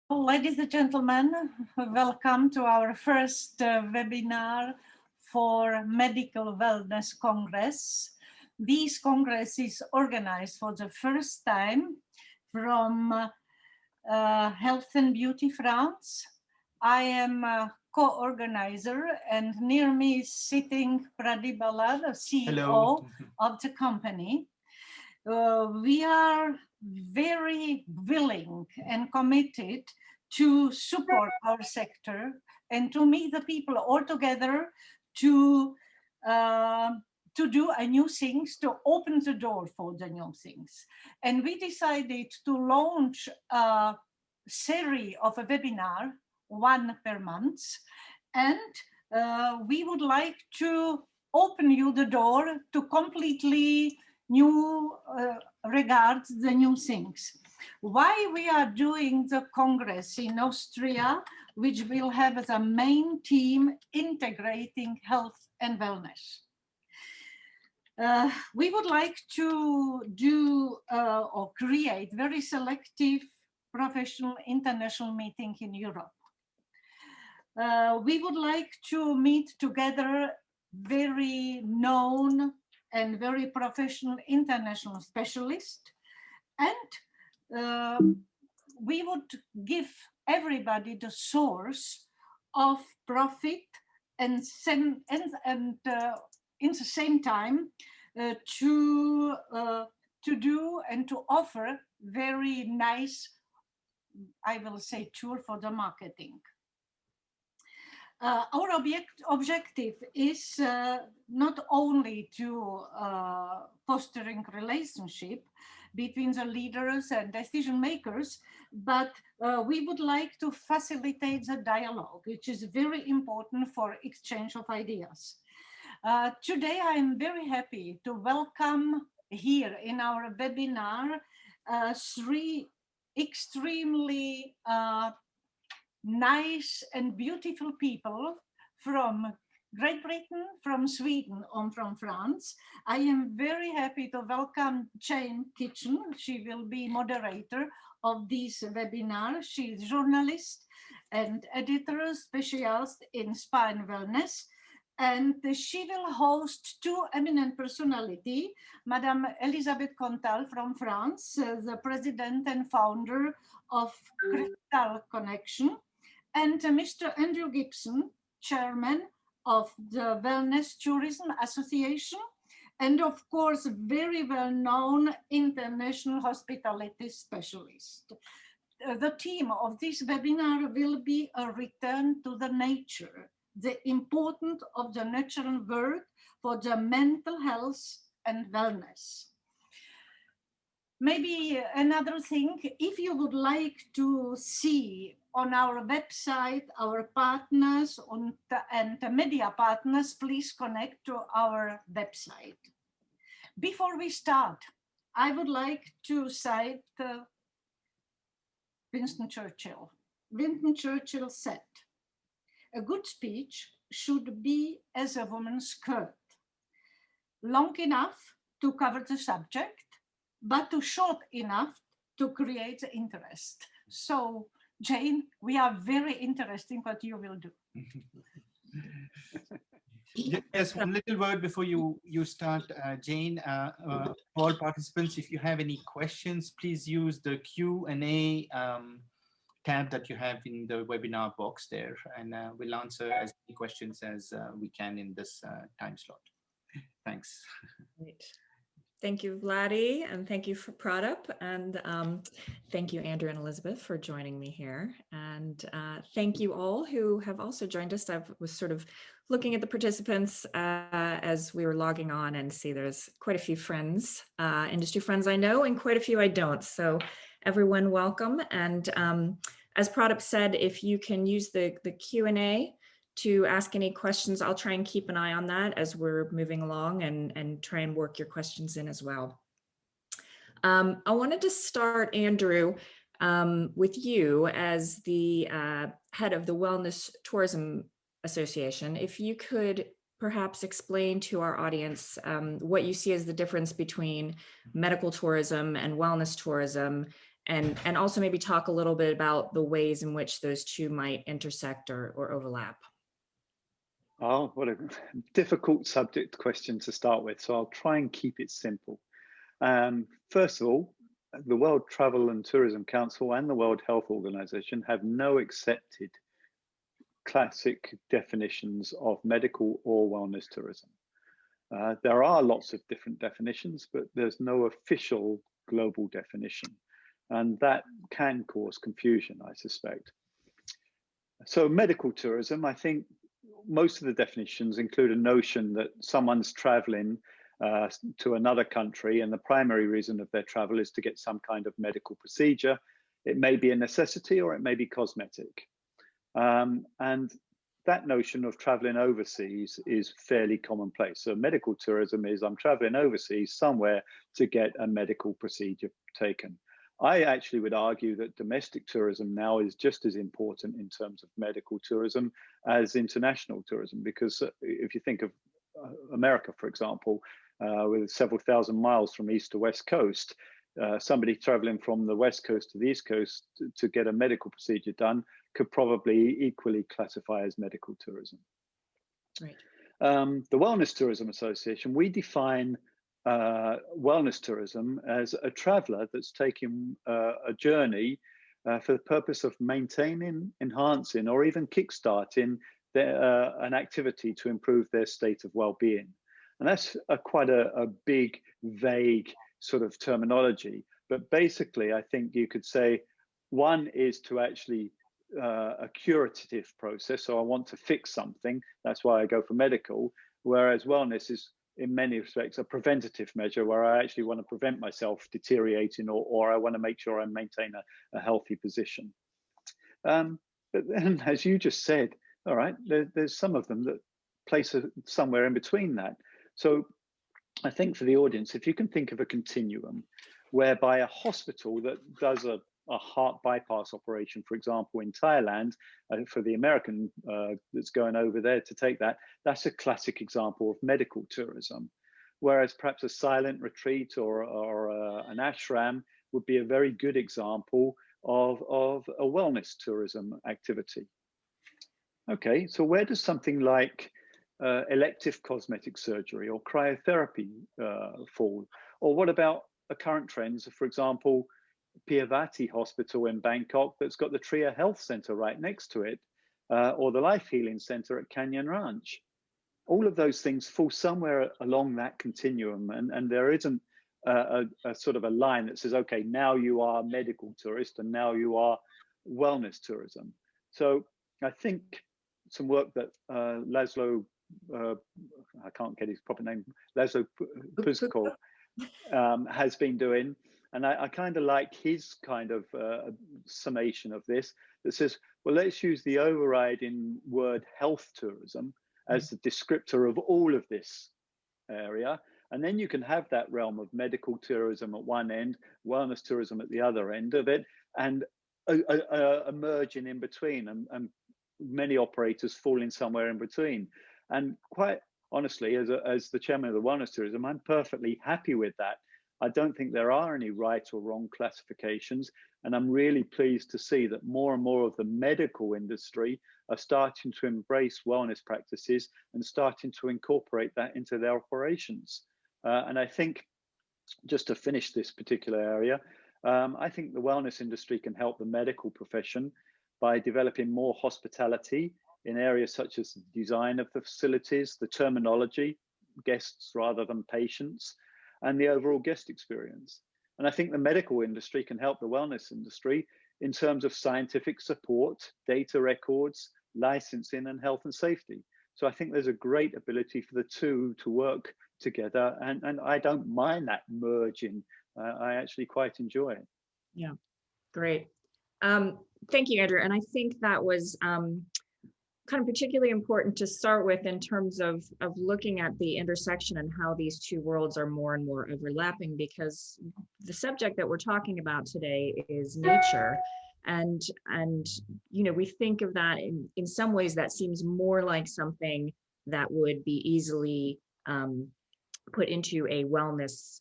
Ladies and gentlemen, welcome to our first webinar for Medical Wellness Congress. This Congress is organized for the first time from Health and Beauty France. I am a co-organizer, and near me is sitting Pradeep Bala, the CEO Hello. of the company. We are very willing and committed to support our sector and to meet the people all together to do a new things, to open the door for the new things. And we decided to launch a series of a webinar, one per month. And we would like to open you the door to completely new regards the new things. Why we are doing the Congress in Austria, which will have as a main theme integrating health and wellness. We would like to do or create very selective professional international meeting in Europe. We would like to meet together very known and very professional international specialists, and we would give everybody the source of profit and in the same time to do and to offer very nice, I will say, tool for the marketing. Our objective is not only to fostering relationship between the leaders and decision makers, but we would like to facilitate the dialogue, which is very important for exchange of ideas. Today, I am very happy to welcome here in our webinar three extremely nice and beautiful people from Great Britain, from Sweden, and from France. I am very happy to welcome Jane Kitchen. She will be moderator of this webinar. She is journalist and editor specialist in spa and wellness. And she will host two eminent personalities, Madame Elisabeth Contal from France, the president and founder of Crystal Connection, and Mr. Andrew Gibson, chairman of the Wellness Tourism Association, and of course, very well-known international hospitality specialist. The theme of this webinar will be a return to the nature, the importance of the natural world for the mental health and wellness. Maybe another thing, if you would like to see on our website our partners and media partners, please connect to our website. Before we start, I would like to cite Winston Churchill. Winston Churchill said, "A good speech should be as a woman's skirt, long enough to cover the subject, but too short enough to create interest." So, Jane, we are very interested in what you will do. Yes, one little word before you start, Jane. All participants, if you have any questions, please use the Q&A tab that you have in the webinar box there, and we'll answer as many questions as we can in this time slot. Thanks. Great. Thank you, Vladi, and thank you for Pradip, and thank you, Andrew and Elizabeth, for joining me here. And thank you all who have also joined us. I was sort of looking at the participants as we were logging on and see there's quite a few friends, industry friends I know, and quite a few I don't. So everyone, welcome. And as Pradip said, if you can use the Q&A to ask any questions, I'll try and keep an eye on that as we're moving along and try and work your questions in as well. I wanted to start, Andrew, with you as the head of the Wellness Tourism Association. If you could perhaps explain to our audience what you see as the difference between medical tourism and wellness tourism, and also maybe talk a little bit about the ways in which those two might intersect or overlap. Oh, what a difficult subject question to start with. So I'll try and keep it simple. First of all, the World Travel and Tourism Council and the World Health Organization have no accepted classic definitions of medical or wellness tourism. There are lots of different definitions, but there's no official global definition. And that can cause confusion, I suspect. So medical tourism, I think most of the definitions include a notion that someone's traveling to another country, and the primary reason of their travel is to get some kind of medical procedure. It may be a necessity or it may be cosmetic. And that notion of traveling overseas is fairly commonplace. So medical tourism is I'm traveling overseas somewhere to get a medical procedure taken. I actually would argue that domestic tourism now is just as important in terms of medical tourism as international tourism, because if you think of America, for example, with several thousand miles from east to west coast, somebody traveling from the west coast to the east coast to get a medical procedure done could probably equally classify as medical tourism. Right. The Wellness Tourism Association, we define wellness tourism as a traveler that's taking a journey for the purpose of maintaining, enhancing, or even kickstarting an activity to improve their state of well-being. And that's quite a big, vague sort of terminology. But basically, I think you could say one is to actually a curative process. So I want to fix something. That's why I go for medical. Whereas wellness is, in many respects, a preventative measure where I actually want to prevent myself deteriorating, or I want to make sure I maintain a healthy position. But then, as you just said, all right, there's some of them that place somewhere in between that. So I think for the audience, if you can think of a continuum whereby a hospital that does a heart bypass operation, for example, in Thailand, for the American that's going over there to take that, that's a classic example of medical tourism. Whereas perhaps a silent retreat or an ashram would be a very good example of a wellness tourism activity. Okay, so where does something like elective cosmetic surgery or cryotherapy fall? Or what about current trends, for example, Piyavati Hospital in Bangkok that's got the Tria Health Center right next to it, or the Life Healing Center at Canyon Ranch? All of those things fall somewhere along that continuum, and there isn't a sort of a line that says, okay, now you are medical tourist and now you are wellness tourism. So I think some work that Laszlo, I can't get his proper name, Laszlo Puškal has been doing. And I kind of like his kind of summation of this that says, well, let's use the overriding word health tourism as the descriptor of all of this area. And then you can have that realm of medical tourism at one end, wellness tourism at the other end of it, and a merging in between, and many operators falling somewhere in between. And quite honestly, as the chairman of the wellness tourism, I'm perfectly happy with that. I don't think there are any right or wrong classifications. And I'm really pleased to see that more and more of the medical industry are starting to embrace wellness practices and starting to incorporate that into their operations. And I think, just to finish this particular area, I think the wellness industry can help the medical profession by developing more hospitality in areas such as the design of the facilities, the terminology, guests rather than patients, and the overall guest experience. And I think the medical industry can help the wellness industry in terms of scientific support, data records, licensing, and health and safety. So I think there's a great ability for the two to work together, and I don't mind that merging. I actually quite enjoy it. Yeah, great. Thank you, Andrew. And I think that was kind of particularly important to start with in terms of looking at the intersection and how these two worlds are more and more overlapping, because the subject that we're talking about today is nature. And you know, we think of that in some ways that seems more like something that would be easily put into a wellness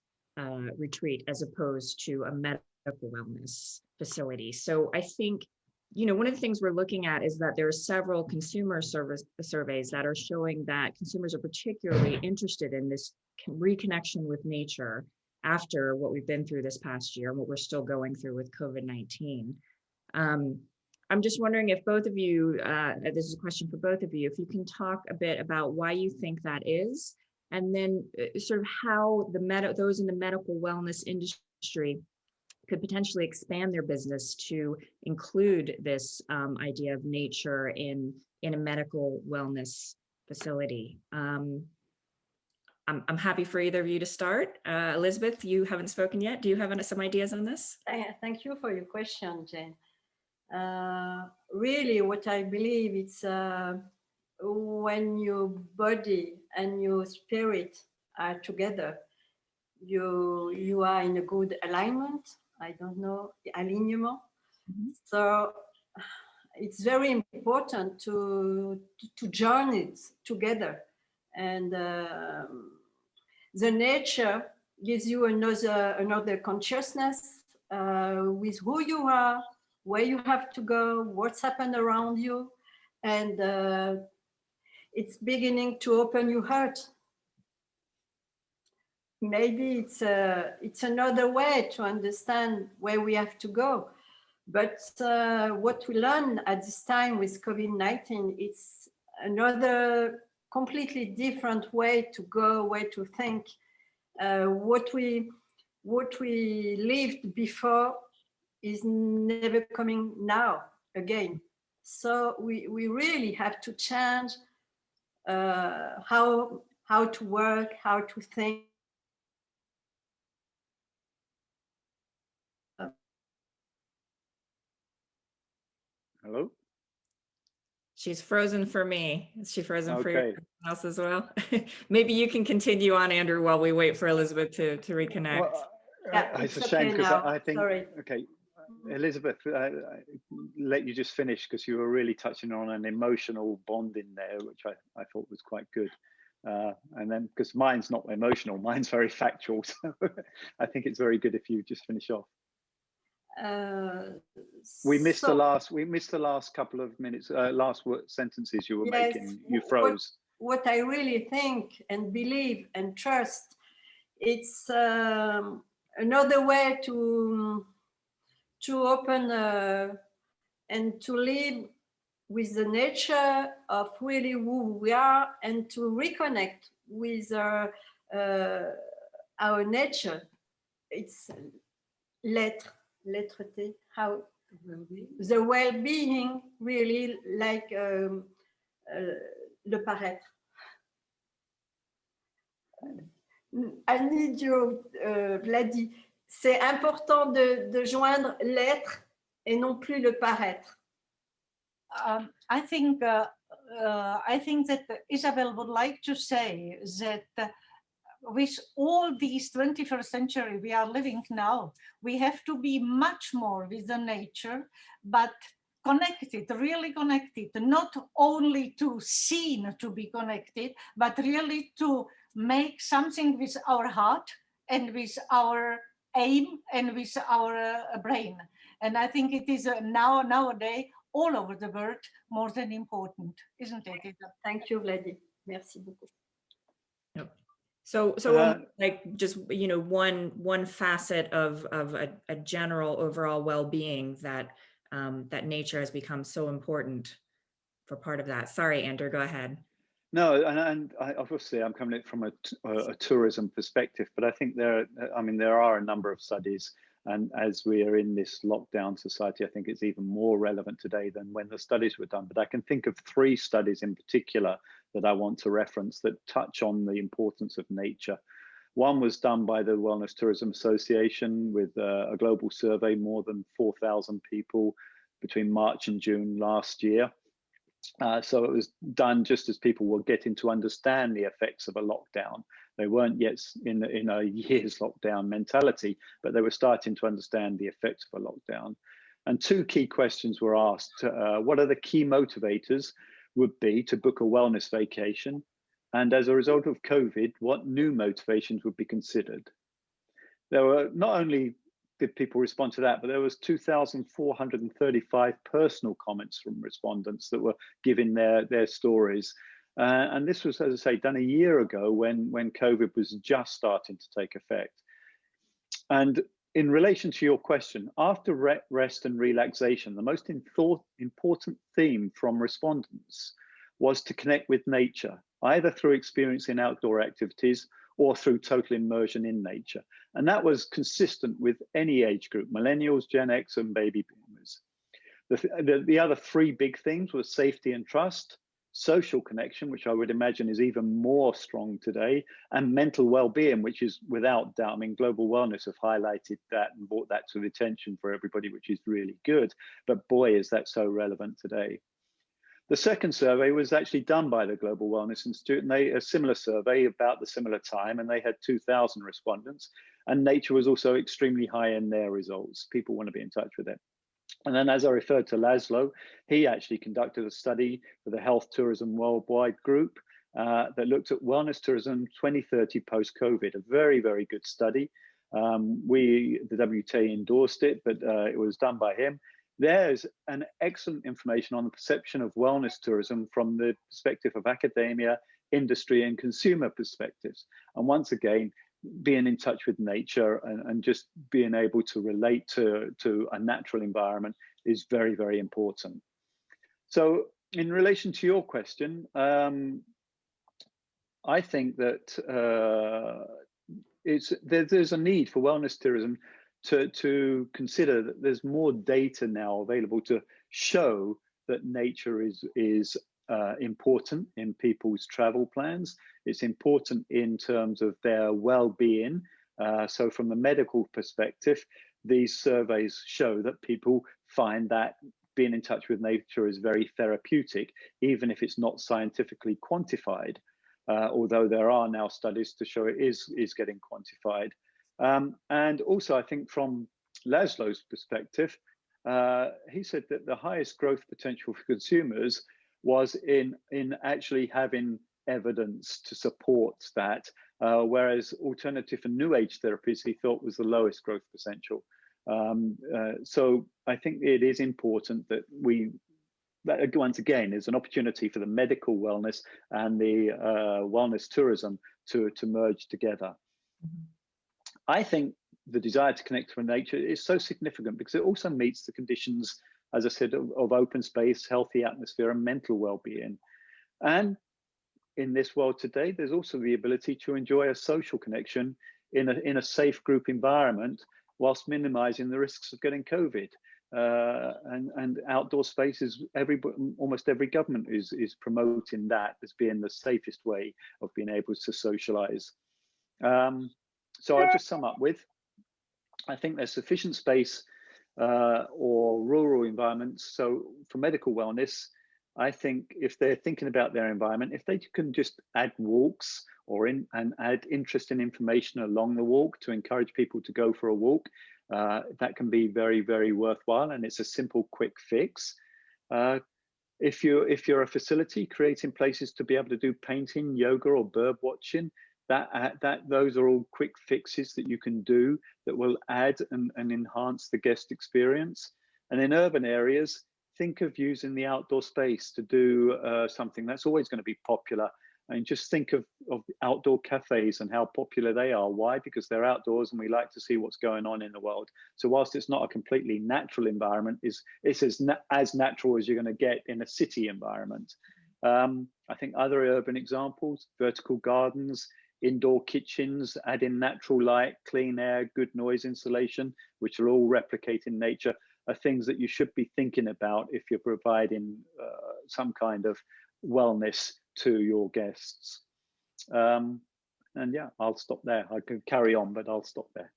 retreat as opposed to a medical medical wellness facility. So I think, one of the things we're looking at is that there are several consumer surveys that are showing that consumers are particularly interested in this reconnection with nature after what we've been through this past year and what we're still going through with COVID-19. I'm just wondering if both of you, this is a question for both of you, if you can talk a bit about why you think that is, and then sort of how those in the medical wellness industry could potentially expand their business to include this idea of nature in a medical wellness facility. I'm happy for either of you to start. Elizabeth, you haven't spoken yet. Do you have some ideas on this? Thank you for your question, Jane. Really, what I believe it's when your body and your spirit are together, you are in a good alignment. I don't know, alignment. Mm-hmm. So it's very important to join it together, and the nature gives you another consciousness with who you are, where you have to go, what's happened around you, and it's beginning to open your heart. Maybe it's another way to understand where we have to go. But what we learn at this time with COVID-19, it's another completely different way to go, way to think. What we lived before is never coming now again. So we really have to change how to work, how to think. Hello? She's frozen for me. Is she frozen for Okay. everyone else as well? Maybe you can continue on, Andrew, while we wait for Elizabeth to reconnect. Well, Yeah, it's a it's shame okay because now. I think, Sorry. okay, Elizabeth, I let you just finish because you were really touching on an emotional bond in there, which I thought was quite good. And then, because mine's not emotional, mine's very factual. So I think it's very good if you just finish off. We missed the last couple of minutes, sentences you were making. You froze. What I really think and believe and trust, it's another way to open and to live with the nature of really who we are, and to reconnect with our nature. It's l'être-té, how the well-being, really, like le paraître. I need you, Vladi. C'est important de joindre l'être et non plus le paraître. I think that Isabel would like to say that with all these 21st century we are living now, we have to be much more with the nature, but connected, really connected, not only to seen to be connected, but really to make something with our heart and with our aim and with our brain. And I think it is nowadays all over the world more than important, isn't it? Thank you, Vladi. Merci beaucoup. Yep. So like just one facet of a general overall well-being that that nature has become so important for part of that. Sorry, Andrew, go ahead. No, and obviously I'm coming from a tourism perspective, but I think there are a number of studies, and as we are in this lockdown society, I think it's even more relevant today than when the studies were done. But I can think of 3 studies in particular that I want to reference that touch on the importance of nature. One was done by the Wellness Tourism Association with a global survey, more than 4,000 people between March and June last year. So it was done just as people were getting to understand the effects of a lockdown. They weren't yet in a year's lockdown mentality, but they were starting to understand the effects of a lockdown. And 2 key questions were asked. What are the key motivators would be to book a wellness vacation? And as a result of COVID, what new motivations would be considered? There were not only did people respond to that, but there was 2,435 personal comments from respondents that were giving their stories. And this was, as I say, done a year ago when COVID was just starting to take effect. And in relation to your question, after rest and relaxation, the most important theme from respondents was to connect with nature, either through experiencing outdoor activities or through total immersion in nature. And that was consistent with any age group, millennials, Gen X, and baby boomers. The other three big themes were safety and trust, social connection, which I would imagine is even more strong today, and mental well-being, which is without doubt, I mean, Global Wellness have highlighted that and brought that to the attention for everybody, which is really good. But boy, is that so relevant today. The second survey was actually done by the Global Wellness Institute, and a similar survey about the similar time, and they had 2,000 respondents, and nature was also extremely high in their results. People want to be in touch with it. And then, as I referred to Laszlo, he actually conducted a study for the Health Tourism Worldwide group that looked at wellness tourism 2030 post-COVID, a very, very good study. The WTA endorsed it, but it was done by him. There's an excellent information on the perception of wellness tourism from the perspective of academia, industry, and consumer perspectives. And once again, being in touch with nature and just being able to relate to a natural environment is very, very important. So in relation to your question, I think that there's a need for wellness tourism to consider that there's more data now available to show that nature is important in people's travel plans. It's important in terms of their well-being. So from the medical perspective, these surveys show that people find that being in touch with nature is very therapeutic, even if it's not scientifically quantified, although there are now studies to show it is getting quantified. And also, I think from Laszlo's perspective, he said that the highest growth potential for consumers was in actually having evidence to support that, whereas alternative and new age therapies he thought was the lowest growth potential. So I think it is important that once again, there's an opportunity for the medical wellness and the wellness tourism to merge together. Mm-hmm. I think the desire to connect with nature is so significant because it also meets the conditions, as I said, of open space, healthy atmosphere, and mental well-being. And in this world today, there's also the ability to enjoy a social connection in a safe group environment whilst minimizing the risks of getting COVID. And outdoor spaces, almost every government is promoting that as being the safest way of being able to socialize. So I'll just sum up with, I think there's sufficient space or rural environments. So for medical wellness, I think if they're thinking about their environment, if they can just add walks and add interesting information along the walk to encourage people to go for a walk, that can be very, very worthwhile, and it's a simple, quick fix. If you're a facility creating places to be able to do painting, yoga, or bird watching, those are all quick fixes that you can do that will add and enhance the guest experience. And in urban areas, think of using the outdoor space to do something that's always going to be popular. And just think of outdoor cafes and how popular they are. Why? Because they're outdoors and we like to see what's going on in the world. So whilst it's not a completely natural environment, it's as natural as you're going to get in a city environment. I think other urban examples, vertical gardens, indoor kitchens, adding natural light, clean air, good noise insulation, which are all replicating nature, are things that you should be thinking about if you're providing some kind of wellness to your guests. And yeah, I'll stop there. I could carry on, but I'll stop there.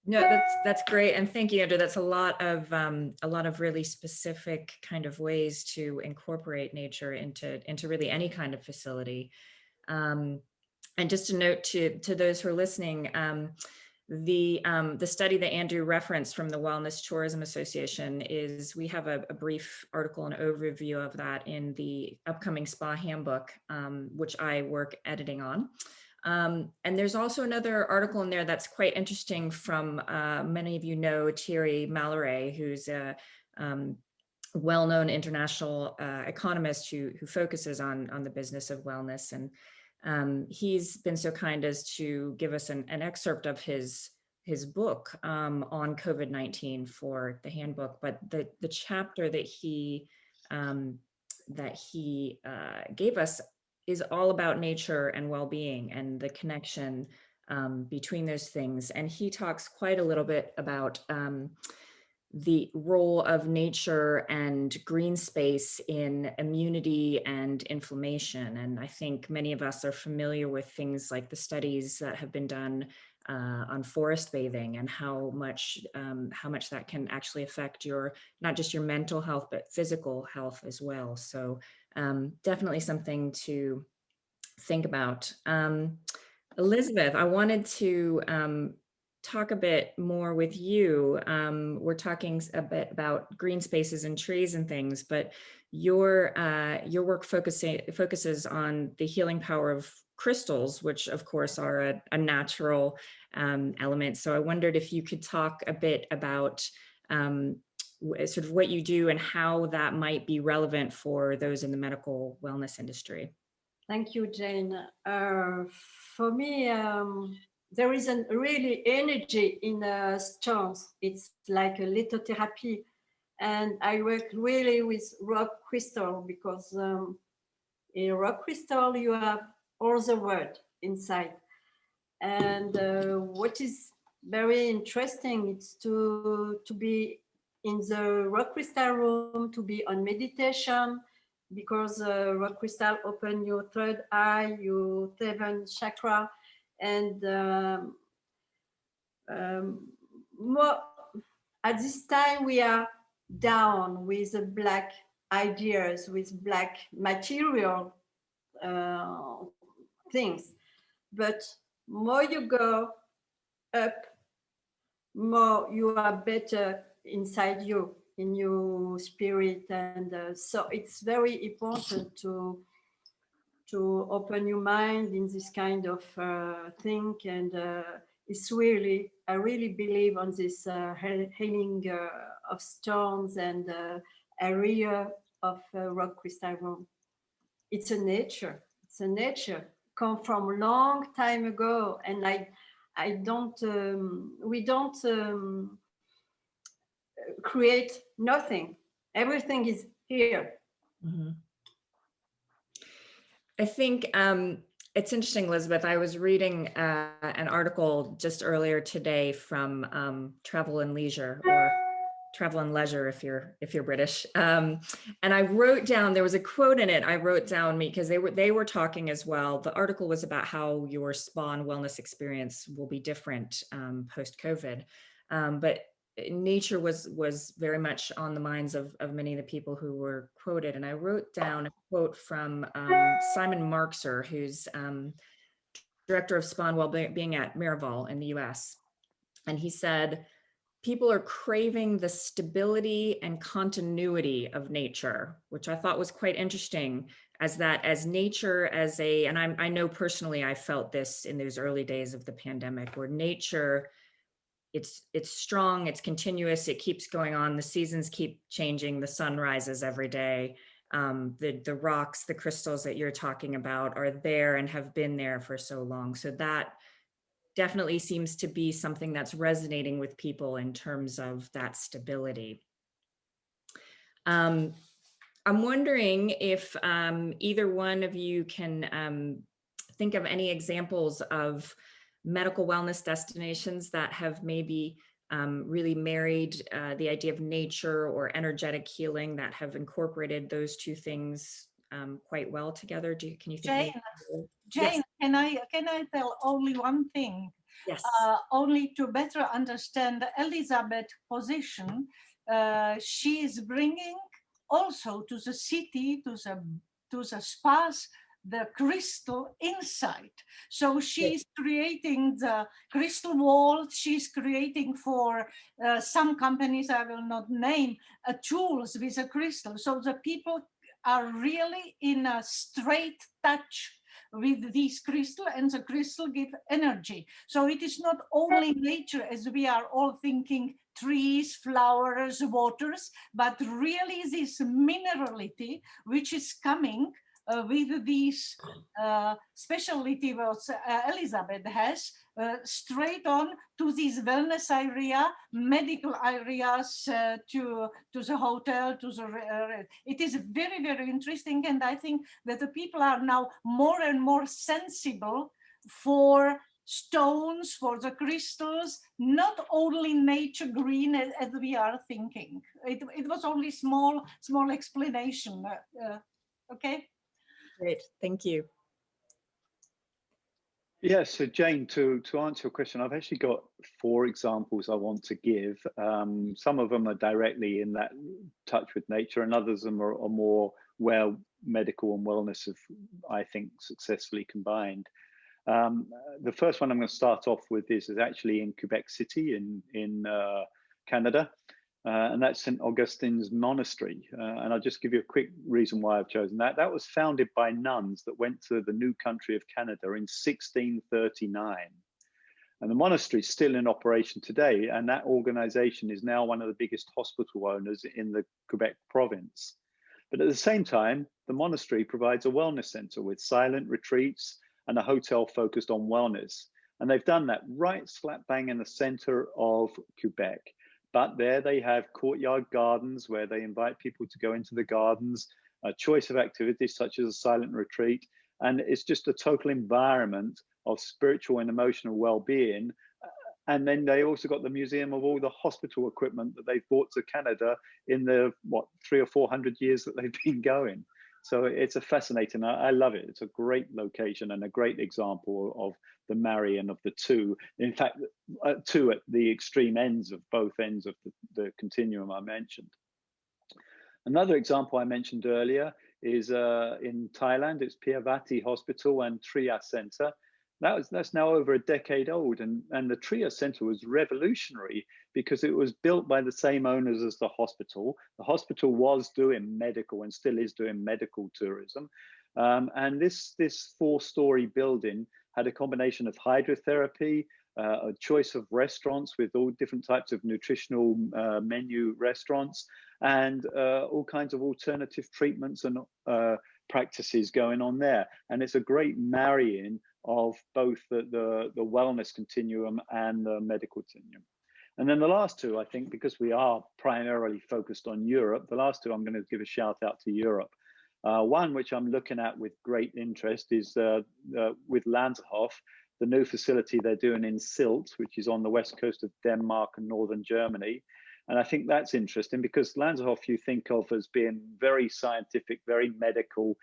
No, that's great, and thank you, Andrew. That's a lot of really specific kind of ways to incorporate nature into really any kind of facility. And just a note to those who are listening, the study that Andrew referenced from the Wellness Tourism Association we have a brief article and overview of that in the upcoming Spa Handbook, which I work editing on. And there's also another article in there that's quite interesting from, many of you know Thierry Malloret, who's a well-known international economist who focuses on the business of wellness. And he's been so kind as to give us an excerpt of his book on COVID-19 for the handbook. But the chapter that he gave us is all about nature and well-being and the connection between those things. And he talks quite a little bit about the role of nature and green space in immunity and inflammation. And I think many of us are familiar with things like the studies that have been done on forest bathing and how much that can actually affect your, not just your mental health, but physical health as well. So definitely something to think about. Elizabeth, I wanted to talk a bit more with you. We're talking a bit about green spaces and trees and things, but your work focuses on the healing power of crystals, which of course are a natural element. So I wondered if you could talk a bit about sort of what you do and how that might be relevant for those in the medical wellness industry. Thank you, Jane. For me, there is a really energy in stones. It's like a little therapy. And I work really with rock crystal because in rock crystal, you have all the world inside. And what is very interesting is to be in the rock crystal room, to be on meditation, because rock crystal open your third eye, your seventh chakra, and more at this time we are down with the black ideas, with black material things. But more you go up, more you are better inside you, in your spirit. And so it's very important to open your mind in this kind of thing. And it's really, I really believe on this healing of stones and area of rock crystal room. It's a nature. It's a nature come from long time ago, and I don't. We don't create nothing. Everything is here. Mm-hmm. I think it's interesting, Elizabeth. I was reading an article just earlier today from Travel and Leisure, or Travel and Leisure if you're British. And I wrote down, there was a quote in it. I wrote down because they were talking as well. The article was about how your spa and wellness experience will be different post-COVID, but nature was very much on the minds of many of the people who were quoted. And I wrote down a quote from Simon Markser, who's director of spa and wellbeing at Miraval in the US. And he said, people are craving the stability and continuity of nature, which I thought was quite interesting, as nature as a, and I know personally I felt this in those early days of the pandemic, where nature, it's strong, it's continuous, it keeps going on, the seasons keep changing, the sun rises every day. The rocks, the crystals that you're talking about are there and have been there for so long. So that definitely seems to be something that's resonating with people in terms of that stability. I'm wondering if either one of you can think of any examples of medical wellness destinations that have maybe really married the idea of nature or energetic healing, that have incorporated those two things quite well together. Can you think? Jane, yes. Can I tell only one thing? Yes. Only to better understand Elizabeth's position, she is bringing also to the city, to the spas, the crystal inside. So she's creating the crystal wall. She's creating for some companies, I will not name, tools with a crystal. So the people are really in a straight touch with these crystal, and the crystal give energy. So it is not only nature as we are all thinking, trees, flowers, waters, but really this minerality which is coming with these specialty what Elizabeth has, straight on to this wellness area, medical areas, to the hotel, to the. It is very, very interesting, and I think that the people are now more and more sensible for stones, for the crystals, not only nature green as we are thinking. It was only small explanation. Okay. Great, thank you. Yes, so Jane, to answer your question, I've actually got 4 examples I want to give. Some of them are directly in that touch with nature, and others of them are more where medical and wellness have, I think, successfully combined. The first one I'm going to start off with is actually in Quebec City in Canada. And that's St. Augustine's Monastery. And I'll just give you a quick reason why I've chosen that. That was founded by nuns that went to the new country of Canada in 1639. And the monastery is still in operation today. And that organization is now one of the biggest hospital owners in the Quebec province. But at the same time, the monastery provides a wellness center with silent retreats and a hotel focused on wellness. And they've done that right slap bang in the center of Quebec. But there they have courtyard gardens where they invite people to go into the gardens, a choice of activities such as a silent retreat. And it's just a total environment of spiritual and emotional well-being. And then they also got the museum of all the hospital equipment that they've brought to Canada in the, 300 or 400 years that they've been going. So it's a fascinating, I love it. It's a great location and a great example of the marrying of the two. In fact, 2 at the extreme ends of both ends of the continuum I mentioned. Another example I mentioned earlier is in Thailand. It's Piyavati Hospital and Trias Center. That's now over a decade old, and the Trias Center was revolutionary because it was built by the same owners as the hospital. The hospital was doing medical and still is doing medical tourism, and this 4-story building had a combination of hydrotherapy, a choice of restaurants with all different types of nutritional menu restaurants, and all kinds of alternative treatments and practices going on there. And it's a great marrying of both the wellness continuum and the medical continuum. And then the last 2, I think, because we are primarily focused on Europe, the last 2 I'm going to give a shout out to Europe. One which I'm looking at with great interest is with Lanzerhof, the new facility they're doing in Sylt, which is on the west coast of Denmark and northern Germany. And I think that's interesting because Lanzerhof you think of as being very scientific, very medical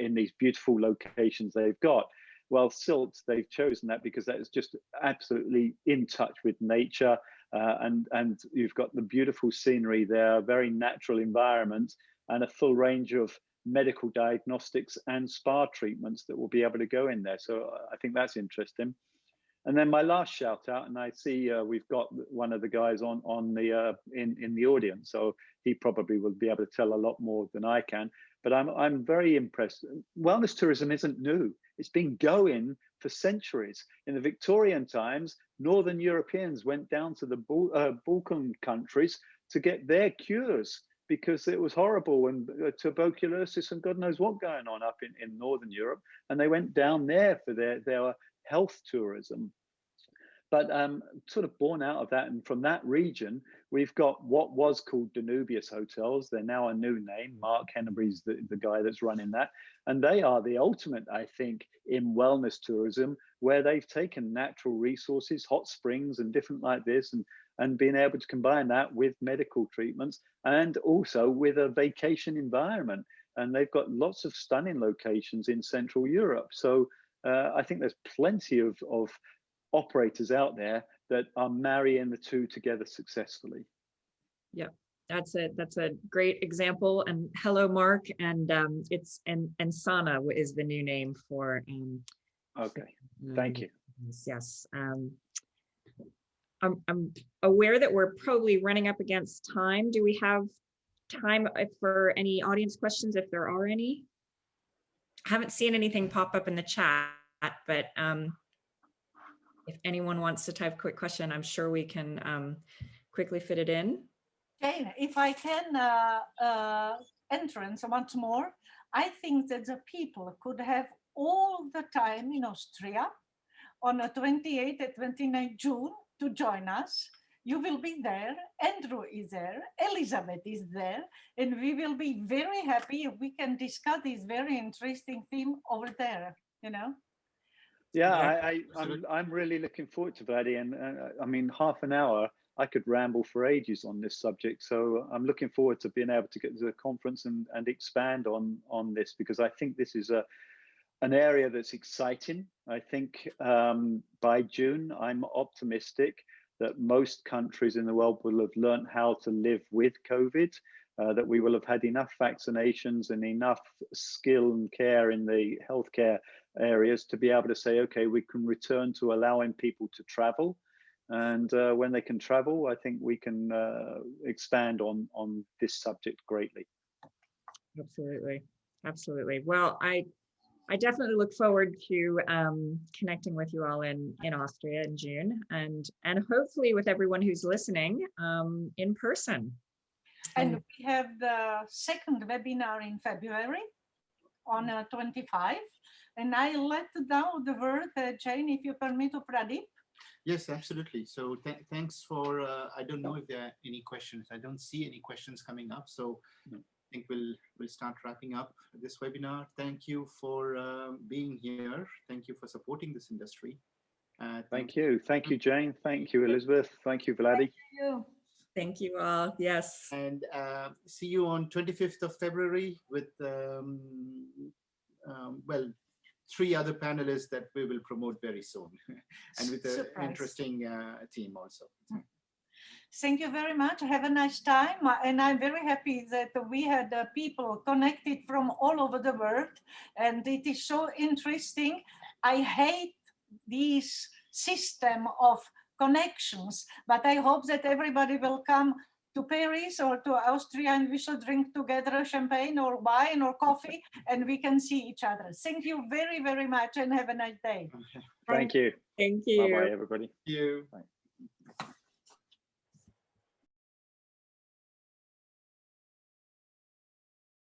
in these beautiful locations they've got. Well, Sylt, they've chosen that because that is just absolutely in touch with nature, and you've got the beautiful scenery there, very natural environment, and a full range of medical diagnostics and spa treatments that will be able to go in there. So I think that's interesting. And then my last shout out, and I see we've got one of the guys on the in the audience, so he probably will be able to tell a lot more than I can. But I'm very impressed. Wellness tourism isn't new. It's been going for centuries. In the Victorian times, Northern Europeans went down to the Balkan countries to get their cures because it was horrible, and tuberculosis and God knows what going on up in Northern Europe. And they went down there for their health tourism. But sort of born out of that, and from that region, we've got what was called Danubius Hotels. They're now a new name. Mark Henneby's the guy that's running that. And they are the ultimate, I think, in wellness tourism, where they've taken natural resources, hot springs and different like this, and been able to combine that with medical treatments and also with a vacation environment. And they've got lots of stunning locations in Central Europe. So I think there's plenty of operators out there that are marrying the 2 together successfully. Yeah, that's a great example. And hello, Mark. And it's Sana is the new name for. Okay, thank you. Yes. I'm aware that we're probably running up against time. Do we have time for any audience questions if there are any? haven't seen anything pop up in the chat, but if anyone wants to type a quick question, I'm sure we can quickly fit it in. Jane, if I can entrance once more, I think that the people could have all the time in Austria on the 28th and 29th June to join us. You will be there, Andrew is there, Elizabeth is there, and we will be very happy if we can discuss this very interesting theme over there, you know? Yeah, I'm really looking forward to that, and I mean, half an hour, I could ramble for ages on this subject. So I'm looking forward to being able to get to the conference and expand on this, because I think this is an area that's exciting. I think by June, I'm optimistic that most countries in the world will have learned how to live with COVID, that we will have had enough vaccinations and enough skill and care in the healthcare areas to be able to say, okay, we can return to allowing people to travel. And when they can travel, I think we can expand on this subject greatly. Absolutely. Absolutely. Well, I definitely look forward to connecting with you all in Austria in June, and hopefully with everyone who's listening in person. And we have the second webinar in February on 25. And I let down the word, Jane, if you permit, to Pradeep. Yes, absolutely. So thanks for, I don't know if there are any questions. I don't see any questions coming up. So I think we'll start wrapping up this webinar. Thank you for being here. Thank you for supporting this industry. Thank you. Thank you, Jane. Thank you, Elizabeth. Thank you, Vladi. Thank you. Thank you all. Yes. And see you on 25th of February with, well, 3 other panelists that we will promote very soon, and with an interesting team also. Thank you very much. Have a nice time. And I'm very happy that we had people connected from all over the world. And it is so interesting. I hate this system of connections, but I hope that everybody will come to Paris or to Austria and we shall drink together champagne or wine or coffee and we can see each other. Thank you very, very much and have a nice day. Thank you. Thank you. Bye-bye, everybody. Thank you. Bye.